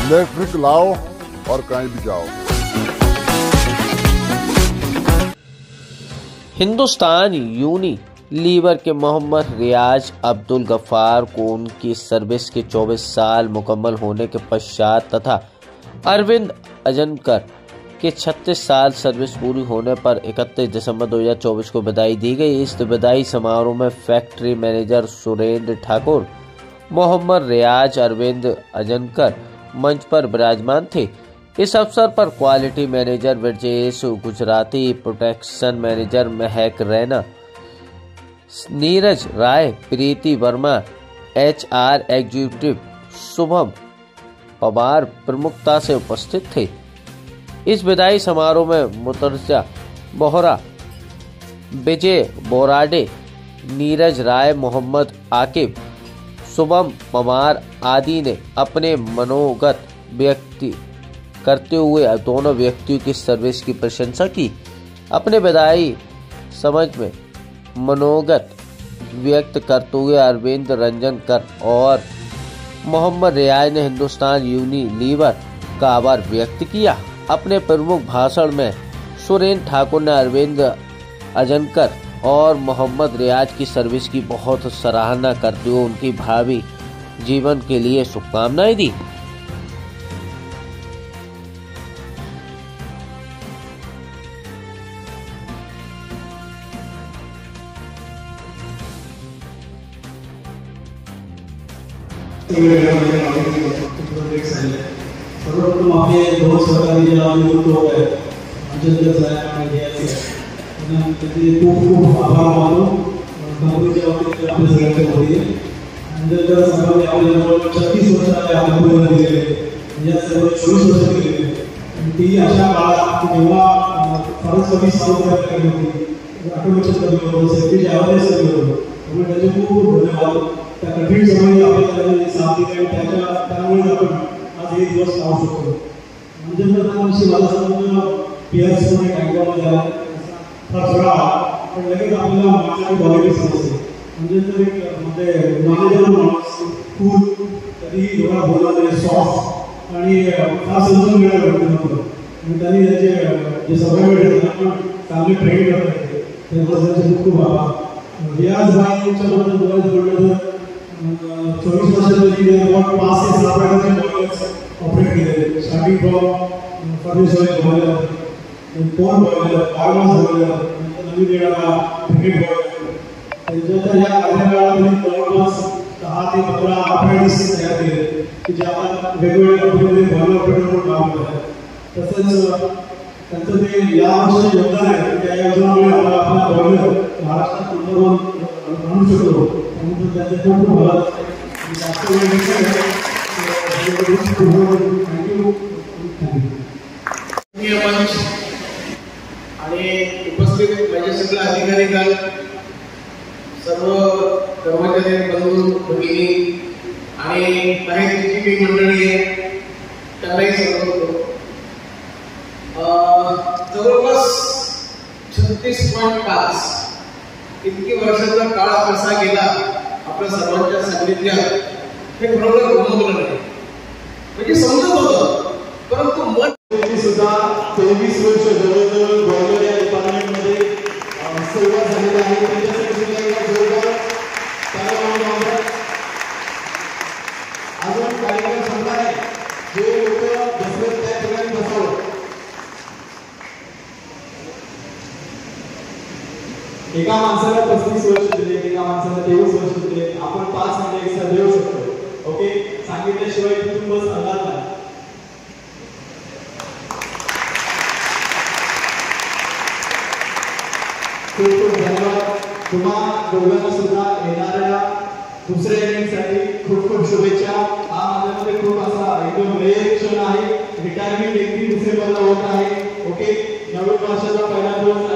Electric लाओ और कहीं भी जाओ। हिंदुस्तान यूनिलीवर के मोहम्मद रियाज अब्दुल गफ्फार को उनकी सर्विस के 24 साल मुकम्मल होने के पश्चात तथा अरविंद अजनकर के 36 साल सर्विस पूरी होने पर 31 दिसंबर 2024 को बधाई दी गई। इस बधाई समारोह में फैक्ट्री मैनेजर सुरेंद्र ठाकुर, मोहम्मद रियाज, अरविंद अजनकर मंच पर विराजमान थे। इस अवसर पर quality manager Brajesh Gujarati, production manager Mahak Raina, Neeraj Rai, Preeti Verma, HR executive Shubham Pawar प्रमुखता से उपस्थित थे। इस विदाई समारोह में मुतरजा बोहरा, विजय बोराडे, नीरज राय, मोहम्मद आकिब, शुभम पवार आदि ने अपने मनोगत व्यक्त करते हुए दोनों व्यक्तियों की सर्विस की प्रशंसा की। अपने विदाई समझ में मनोगत व्यक्त करते हुए अरविंद रंजनकर और मोहम्मद रियाज ने हिंदुस्तान यूनिलीवर का आभार व्यक्त किया। अपने प्रमुख भाषण में सुरेंद्र ठाकुर ने अरविंद अजनकर और मोहम्मद रियाज की सर्विस की बहुत सराहना करते हुए उनकी भावी जीवन के लिए शुभकामनाएं दी। सर्वप्रथम आपले दोन सहकारी जे निवृत्त होत आहेत अजंकर साहेब आणि त्यांचे खूप खूप आभार मानू कंपनीच्या वतीने आपल्या सगळ्यांच्या वतीने। अजंकर साहेबांनी आपल्याजवळ 36 वर्षाचे अनुभव दिलेले, या सर्व 24 वर्ष दिलेले आणि ती अशा काळात जेव्हा फारच कमी सामर्थ्य कमी होती, ऑटोमेशन कमी होतं, सेफ्टीची अवेअरनेस कमी होतं, त्यामुळे त्याचे खूप खूप धन्यवाद। त्या कठीण समयी आपल्याला साथ दिली आणि त्यामुळे आपण आज हे दिवस पाहू शकतो। म्हणजे मला समजून पीएस मध्ये बँकमध्ये आला थोडा पण लगेच आपल्याला माझ्या बॉडी समजते। म्हणजे मॅनेजर माणूस कूल, कधीही थोडा बोलला नाही, सॉफ्ट आणि खास समजून घेणारा व्यक्ती नव्हतं आणि त्यांनी त्याचे जे सगळे वेळ आपण चांगले ट्रेन करत होते त्याबद्दल खूप खूप आभार। रियाज भाईंच्याबद्दल बोलायचं म्हटलं तर 24 वर्षांमध्ये 5 ते 6 प्रकारचे ऑपरेट केले। Starting from furniture boiler, phone boiler, arms boiler, नवीन येणारा क्रिकेट बॉयलर, त्यांच्या या कार्यकाळामध्ये जवळपास 10 ते 15 अप्रेंटिस तयार केले की जे आता वेगवेगळ्या कंपनीमध्ये बॉयलर ऑपरेटर म्हणून काम करतात। तसंच त्यांचं ते या वर्षाचे योगदान आहे, त्या योजनेमुळे आपला बॉयलर महाराष्ट्रात नंबर आणू शकतो। त्यामुळे त्याचे खूप खूप आभार। जास्त वेळ घेतला आणि उपस्थित माझे सगळे अधिकारी, सर्व कर्मचारी, बंधू भगिनी आणि बाहेरची जी मंडळी आहे त्यांनाही सांगतो, जवळपास 36.5 इतकी वर्षाचा काळ कसा गेला आपल्या सर्वांच्या सान्निध्यात हे खरोखर गमवलं नाही। म्हणजे समजत होतं, परंतु मन सुद्धा 23 वर्ष जवळजवळ बॉयलर या डिपार्टमेंटमध्ये सेवा झालेली आहे। त्यांच्यासाठी सुद्धा एक जोरदार टाळ्या अजून कार्यक्रम संपला आहे, जे लोक बसले त्या ठिकाणी बसावं। एका माणसाला 35 वर्ष दिले, एका माणसाला 23 वर्ष दिले, आपण 5 मिनिटं एक्स्ट्रा देऊ शकतो। ओके, सांगितल्याशिवाय कुटुंब सांगणार नाही। खूप खूप धन्यवाद। तुम्हा दोघांना सुद्धा येणाऱ्या दुसऱ्या इनिंगसाठी खूप खूप शुभेच्छा। हा माझ्यामध्ये खूप असा एकदम रेअर क्षण आहे। रिटायरमेंट 31 डिसेंबरला होत आहे। ओके, नवीन वर्षाचा पहिला दिवस